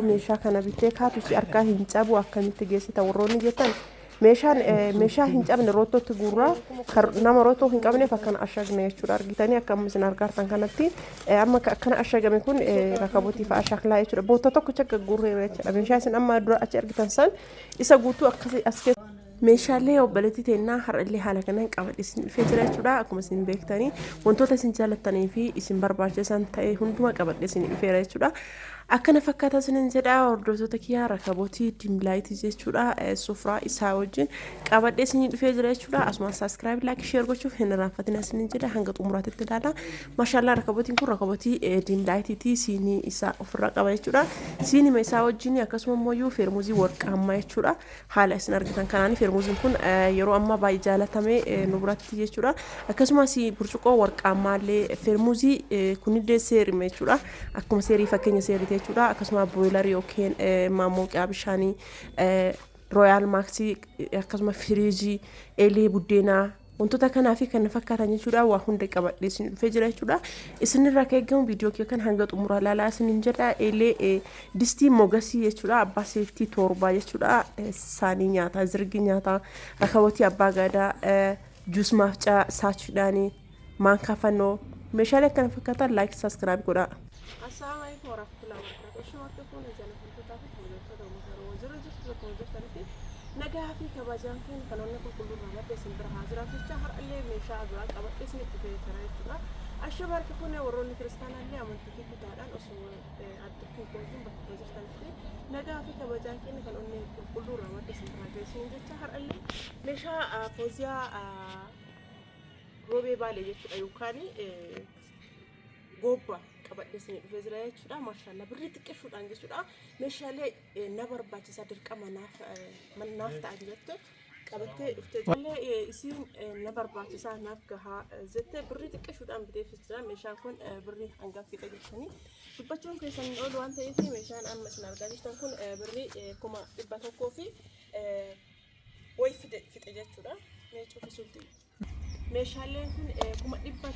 meeshaa kana bittee kaatu si harkaa hin cabu akkamitti geessita warroonni jettan meeshaa hin cabne rootootti gurraa nama rootoo hin qabneef akkana ashagne jechuudha argitanii akkam isin argartan kanatti amma akkana ashagame kun rakabooti fa ashaklaa jechuudha boota tokko chakka gurree jechuudha meeshaa isin amma dura achi argitan san isa guutuu akkasi as meeshaalee obboleettii teennaa har'allee haala kanaan qabadhe isin dhufee jira jechuudha akkuma isin beektanii wantoota isin jaallattanii fi isin barbaachisan ta'e hunduma qabadhe isin dhufeera jechuudha akkana fakkaata isinin jedha hordoftoota kiyyaa rakabootii dimlaayitii jechuudha sufraa isaa wajjin qabadhe isin dhufee jira jechuudha asuma subscribe like share gochuuf hin irraanfatina isinin jedha hanga xumuraatitti ilaala maashaallah rakabootiin kun rakabootii dimlaayitii siinii isaa ofirraa qaba jechuudha siinii isaa wajjin akkasuma immoo feermuuzii warqaammaa jechuudha haala isin argitan kanaan feermuuziin kun yeroo amma baay'ee jaalatame nu biratti jechuudha akkasumas burcuqoo warqaammaallee feermuuzii kunillee seerime jechuudha akkuma seerii fakkeenya seerii jechuudha akkasuma boiler yookiin maamoqaa bishaanii royal maxi akkasuma firiijii eelee buddeenaa wantoota kanaa fi kan fakkaatan jechuudha waa hunda qabadhe isin dhufee jira jechuudha isinirraa keeggamu viidiyoo kee kan hanga xumuraa ilaalaa isinin jedha eelee distii mogasii jechuudha abbaa seetii torbaa jechuudha saanii nyaataa zirgi nyaataa rakabootii abbaa gadaa juus maafcaa saachiidhaanii maankaa fannoo meeshaalee akkana fakkaatan like subscribe godhaa. Assalamu alaikum warahmatullahi wabarakatuh. Shuma tukun jana kuntuta fi kuntuta da musaro zuru jistu ko jastati naga fi kabajaan kun kanonna ko kullu ramade simbra hazrat cha har alle meesha agwa qabadhe sin itti tara ashabar ke kone waronni kristana alle amanti ki kutadan osu addu ko kun bakko jastati naga fi kabajaan kun kanonna ko kullu ramade simbra sin cha har alle meesha fozia robe bale jechuudha yookaan gobba qabadhe isin dhufee jira jechuudha maashaallah birri xiqqeessuudhaan jechuudha meeshaalee na barbaachisa dirqama naaf ta'an jette qabattee dhuftee jallee isin na barbaachisa naaf gahaa jette birri xiqqeessuudhaan biteef jira meeshaan kun birri hangaaf fixa jettanii dubbachuun keessan oolu waan ta'eef meeshaan amma isin argaa jirtan kun birri 100 fi way fixa jechuudha meeshaalee sultii meeshaaleen kun 100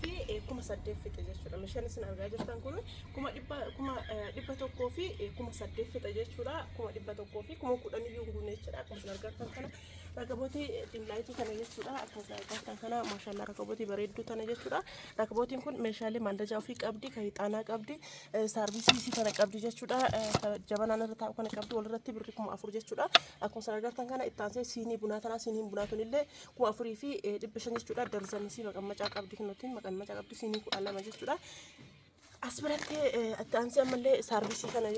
fi 800 fixa jechuudha meeshaaleen isin argaa jirtan kun 100 fi 800 fixa jechuudha 100 fi 10,000 yuungune jechuudha akkuma isin argartan kana rakabootii dimlaayitii kana jechuudha akkuma isin argartan kana maashaallah rakabootii bareedduu kana jechuudha rakabootiin kun meeshaalee mandajaa ofii qabdi kan hixaanaa qabdi saarvisii kana qabdi jechuudha jabanaan irra taa'u kana qabdi walirratti birri 4,000 jechuudha akkuma isin argartan kana ittaansee siinii bunaa tanaa siiniin bunaa tunillee 4,000 fi 500 jechuudha darzanisi maqammacaa qabdi kinotiin maqammacaa qabdi siinii 12 jechuudha asbiratte ittaansi ammallee saarvisii kana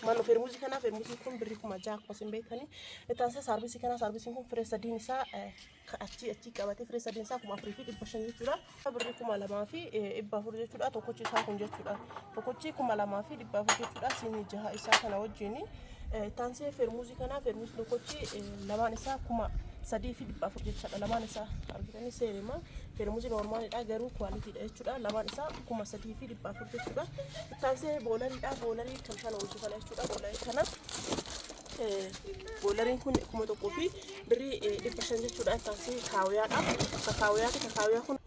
manu feermuuzii kana feermuuzii kun birri 6,000 akkuma isin beektanii ittaansi saarvisii kana saarvisiin kun firee sadiin isaa achi qabatee firee sadiin isaa 4,000 fi 500 jechuudha birri 2,000 fi 400 jechuudha tokkochi isaa kun jechuudha tokkochi 2,000 fi 400 jechuudha siinii jaha isaa kana wajjin ittaansi feermuuzii kana feermuuzii tokkochi lamaan isaa 3,000 fi 400 jechuudha lamaan isaa argitanii seerima feermuuzii noormaalidha garuu kwaalitiidha jechuudha lamaan isaa 3,000 fi 400 jechuudha ittaansi boolariidha boolarii kan kana hojjetala jechuudha boolarii kana boolariin kun 1,000 fi birri 500 jechuudha ittaansi kaawiyaadha kaawiyaa kun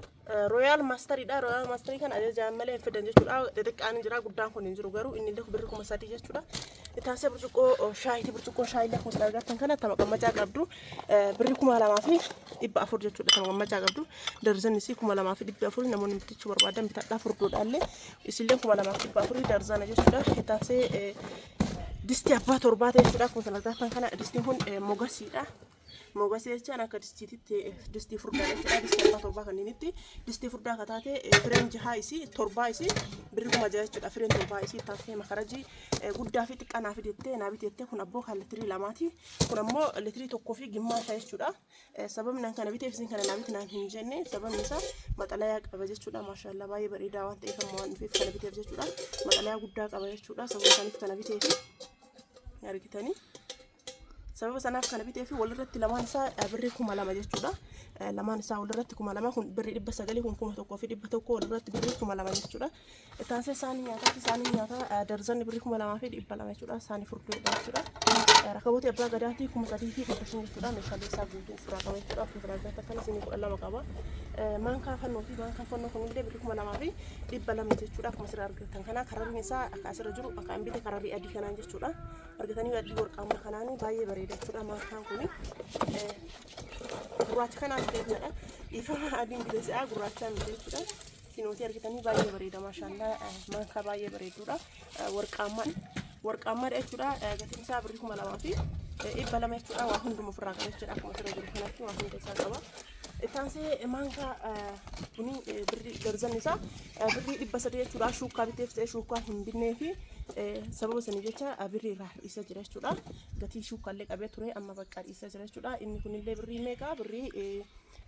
royal masteridha royal masterii kan ajajaan malee fidan jechuudha xixiqqaan jira guddaan kun hin jiru garuu inni illee birri 3,000 jechuudha ittaansi burcuqqoo shaayii akkuma argartan kana maqammacaa qabdu birri 2,000 fi 400 jechuudha maqammacaa qabdu darzan isii 2,000 fi 400 namoonni bitichuu barbaadan bitadhaa furduudhaallee isillee 2,000 fi 400 darzana jechuudha ittaansi distii abbaa torbaa jechuudha akkuma argartan kana distiin kun mogasiidha mogasi jechaan akka distii furdaa jechuudha distii abbaa torbaa kanninitti distii furdaa kataate fireen jahaa isii torbaa isii birri 6,000 jechuudha fireen torbaa isii taatee makarajii guddaa fi xiqqaa naaf jettee naa biteettee kun abboo kan litirii lamaati kun ammoo litirii tokkoo fi gimmaasha jechuudha sababni nan kana biteef isin kana naa biti naan hin jenne sababni isaa maxalayaa qaba jechuudha maashaallah baay'ee bareedaa waan ta'eef ammoo waan dhufeef kana biteef jechuudha maxalayaa guddaa qaba jechuudha sababa saniif kana biteef argitanii sababa sanaaf kana biteef walirratti lamaan isaa birri 2,000 jechuudha lamaan isaa walirratti 2,000 kun birri 900 kun 1,000 fi 100 walirratti birri 2,000 jechuudha ittaansee saanii nyaataa darzanni birri 2,000 fi 200 jechuudha saanii furduudha jechuudha rakabooti abbaa gadaatii 3,000 jechuudha meeshaalee isaa guutuu ofirraa qaba jechuudha ofirraa argatan kana isin 12 qaba maankaa fannoo fi maankaa fannoo kun illee 2,200 jechuudha akkuma asirraa argatan kana kararri isaa akka asirra jiru akka ambite kararri adii kanaan jechuudha argatanii adii warqaama kanaan baay'ee bareeda jechuudha maankaan kun gurraacha kanaan jechuudha ifama adiin bileessaa gurraachaan jechuudha kinooti argatanii baay'ee bareeda maashaallah maankaa baay'ee bareeduudha warqaama jechuudha gatiin isaa 2,200 fi 200 jechuudha waa hunduma ofirraa qaba jechuudha akkuma asirra jiru kanatti waa hunda isaa qaba Itaanse manka kuni birri garzan isa birri dhibba sadii jechuudha shuukaa biteef ta'e shuukaa hin binnee fi sababa sanii jecha birri irraa isa jira jechuudha gatii shuukaallee qabee ture amma bakka isa jira jechuudha inni kunillee birri meeqa birri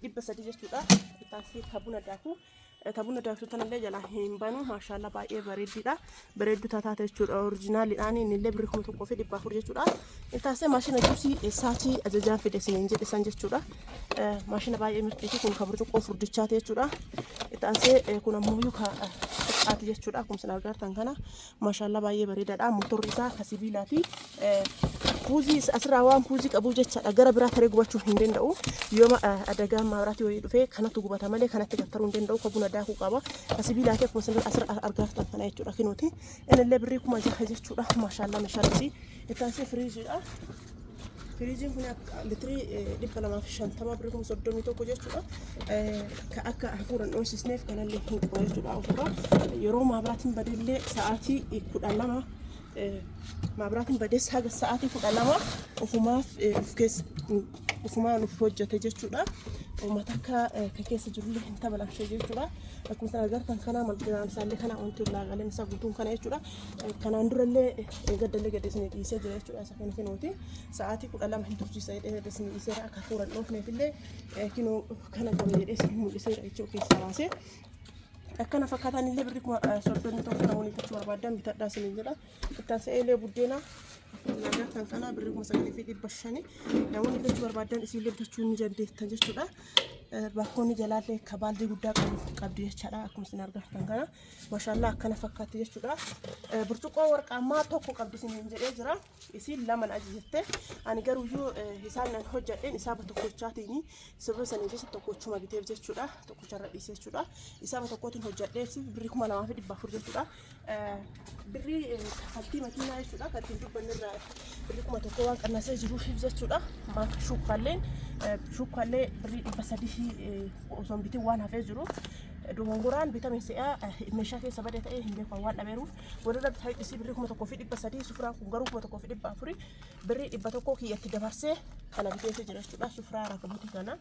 dhibba sadii jechuudha itaanse tabuna daakuu tanallee jala hin banu maashaallah baay'ee bareeddiidha bareeddu taataate jechuudha oriijinaaliidhaan innillee birri 1,400 jechuudha itaanse maashina juusii saatii ajajaan fide siniin jedhe san jechuudha maashina baay'ee mirtiiti kun kabur tokko furdichaate jechuudha itaanse kun ammoo ka ati jechuudha akkuma isin argartan kana maashaallah baay'ee bareedaadha motorri isaa ka sibiilaati puuzii asirraa waan puuzii qabu jechaadha gara biraa taree gubachuu hin danda'u yooma adagaa maabiraatii wayii dhufee kanatu gubata malee kanatti gattaruu hin danda'u ka buna daakuu qaba ka sibiilaati akkuma isin asirra argartan kana jechuudha kinuuti innillee birrii 6,000 jechuudha maashaallah meeshaalee itaanse firiijiidha Firiijin kun litrii 250 birrii 31 jechuudha. Ka akka hafuuran dhoosisneef kanallee hin qabu jechuudha. Ofirraa yeroo maabiraatiin badeellee sa'aatii 12 maabiraatiin badees haga sa'aatii 12 ofumaan of hojjete jechuudha. Uummata akka keessa jirullee hin tabalamshee jechuudha. Akkuma isin argartan kana malbiraan isaallee kana wanti ulaagaaleen isaa guutuun kana jechuudha. Kanaan durallee gaddallee gadhiisanii dhiisee jira jechuudha. Isa kana kinuuti sa'aatii 12 hin tursiisa jedhee gadhiisanii dhiisee akka fuuran dhoofneefillee kinoo kana gamee jedhee isin mul'iseera jechuudha keessaa baasee. Akkana fakkaatan illee birrii 31 namoonni bitachuu barbaadan bitadhaa isiniin jedha. Ittaan se'eelee buddeena nagartan kana birrii 9,500 namoonni bitachuu barbaadan isinillee bitachuu ni dandeettan jechuudha. Bakkoonni jalaallee akka baaldii guddaa qabdi jechaadha akkuma isin argartan kana maashaallah akkana fakkaatti jechuudha. Burcuqqoo warqaamaa tokko qabdi isiniin jedhee jira. Isin lama ajajette ani garuu iyyuu isaan nan hojjadheen isaaba tokkochaatiin sababa sanii jecha tokkochuma biteef jechuudha. Tokkocharra dhiisee jechuudha. Isaaba tokkootiin hojjadheef birrii 2,400 jechuudha. Birrii kaffaltii makiinaa jechuudha. Kan ittiin dubbanne irraa birrii 1,000 waan qannasee jiruuf jechuudha. Maanka shuukkaallee birrii 300 osoo hin bitin waan hafee jiru. Dogongoraan bitamin se'a meeshaa keessa badee ta'ee hin beeku waan dhabeeruuf walirra bitaa isii birrii 1,300 sufuraan kun garuu 1,400 birrii 100 kiyyatti dabarsee kana biteessee jira jechuudha. Sufuraa rakabooti kana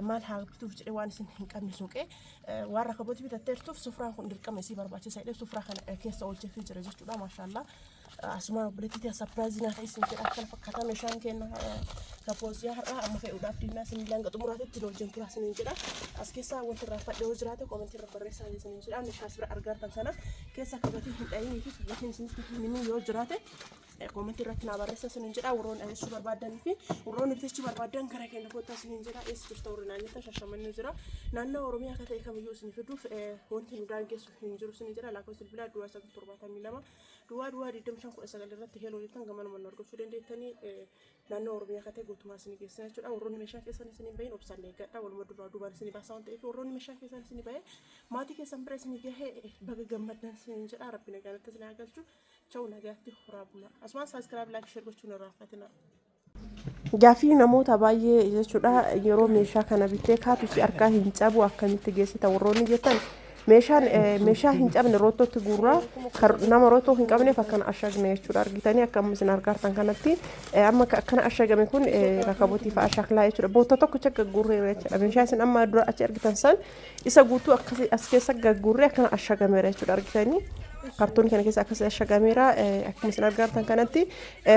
maal haa bituuf jedhee waan isin hin qabne suuqee waan rakabooti bitatteertuuf sufuraan kun dirqama isii barbaachisa jedhee sufuraa kana keessa oolcheefii jira jechuudha maashaallah. Asumaan obboleettii asapiraayizinaa ta'e isin jedha akkana fakkaata meeshaan kenna kapoosiyaa har'aa amma fe'uudhaaf diinaa isin langa xumuraatitti wajjin turaa isiniin jedha. As keessaa wanti irraa fadhee yoo jiraate koomentii irra barreessaa isiniin jedha. Meeshaa asirra argartan kana keessa akka gatii hin dhayinii fi gatiin isinitti himinuu yoo jiraate koomentii irratti naa barreessaa isiniin jedha. Warroonni ajajachuu barbaadanii fi warroonni bitachuu barbaadan gara keenya kottaa isiniin jedha. Eessa jirta warri naan jetta Shashamannee jira. Naannoo Oromiyaa akka ta'e kamiyyuu isin fiduuf wanti nu daangessu hin jiru isiniin jedha. Lakkoofsa bilbilaa duwwaa 972 duwwaa 2519 irratti heeloo jettan gama namoonni argachuu dandeettanii naannoo Oromiyaa akka ta'e guutummaa isinii geessan jechuudha. Warroonni meeshaa keessan isinii bahin obsaan eeggadha. Walumaa duubaan isinii baasaa waan ta'eef warroonni meeshaa keessan isinii bahe maatii keessan bira isinii gahee baga gammaddan isiniin jedha. Rabbi nagaatti isinii haa galchu. Chau nagaatti horaa bula. Asumaan saabskiraayib laayik sheer gochuun irraa fatina. Gaaffii namoota baay'ee jechuudha yeroo meeshaa kana bittee kaatu si harkaa hin cabu akkamitti geessita warroonni jettan meeshaa hin cabne rootootti gurraa nama rootoo hin qabneef akkana ashagne jechuudha argitanii akkam isin argartan kanatti amma akkana ashagame kun rakabooti fa'a shaklaa jechuudha boota tokko chakka gurree jechuudha meeshaa isin amma dura achi argitan san isa guutuu as keessa gaggurree akkana ashagameera jechuudha argitanii kartoon kana keessa akkasii ashagameera akkuma isin argartan kanatti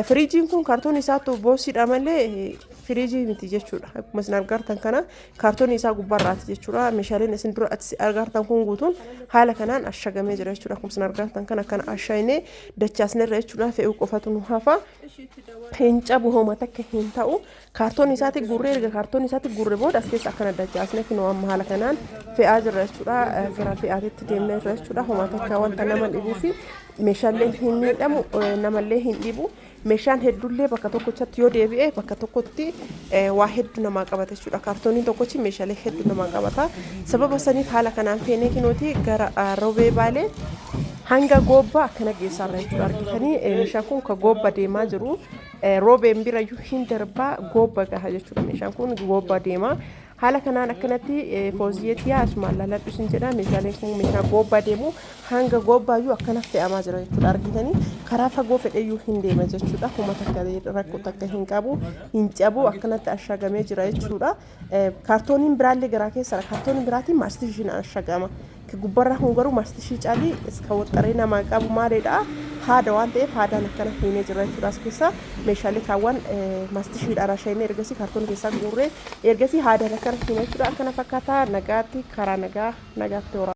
firiijiin kun kartoon isaatu boosiidha malee firiijii miti jechuudha akkuma isin argartan kana kartoon isaa gubbaarraati jechuudha meeshaaleen isin dura argartan kun guutuun haala kanaan ashagamee jira jechuudha akkuma isin argartan kana akkana ashaynee dachaasneerra jechuudha fe'uu qofatu nu hafa hin cabu hooma takka hin ta'u kartoon isaati gurree erga kartoon isaati gurree booda as keessa akkana dachaasne kunoo amma haala kanaan fe'aa jira jechuudha gara fe'aatitti deemneerra jechuudha hooma takka wanta nama dhibuu fi meeshaaleen hin miidhamu namallee hin dhibu meeshaan hedduullee bakka tokkotti yoo deebi'e bakka tokkotti waa hedduu namaa qabata jechuudha kaartooniin tokkochi meeshaalee hedduu namaa qabata sababa saniif haala kanaan feenee kinooti gara roobee baalee hanga gobba akkana geessaarra jechuudha argitanii meeshaan kun ka gobba deemaa jiru roobeen birayyuu hin darbaa gobba gaha jechuudha meeshaan kun gobba deemaa haala kanaan akkanatti fooziyeetiyaa asumaan laladhu sin jedha meeshaaleen kun meeshaa gobba deemu hanga gobbaayyuu akkana fe'amaa jira jechuudha argitanii karaa fagoo fedheyyuu hin deema jechuudha kuma takka rakkoo takka hin qabu hin cabu akkanatti ashagamee jira jechuudha kaartooniin biraallee garaa keessa kaartooniin biraatiin maastishiin ashagama gubbarra hungaru maastishii caalii iska waxxaree namaa qabu maalidha haada waan ta'eef haadaan akkana himee jira jechuudha as keessa meeshaalee kaawwan maastishiidhaan ashayinee ergasii kaartoon keessaa guurree ergasii haadaan akkana himee jechuudha akkana fakkaataa nagaatti karaa nagaatti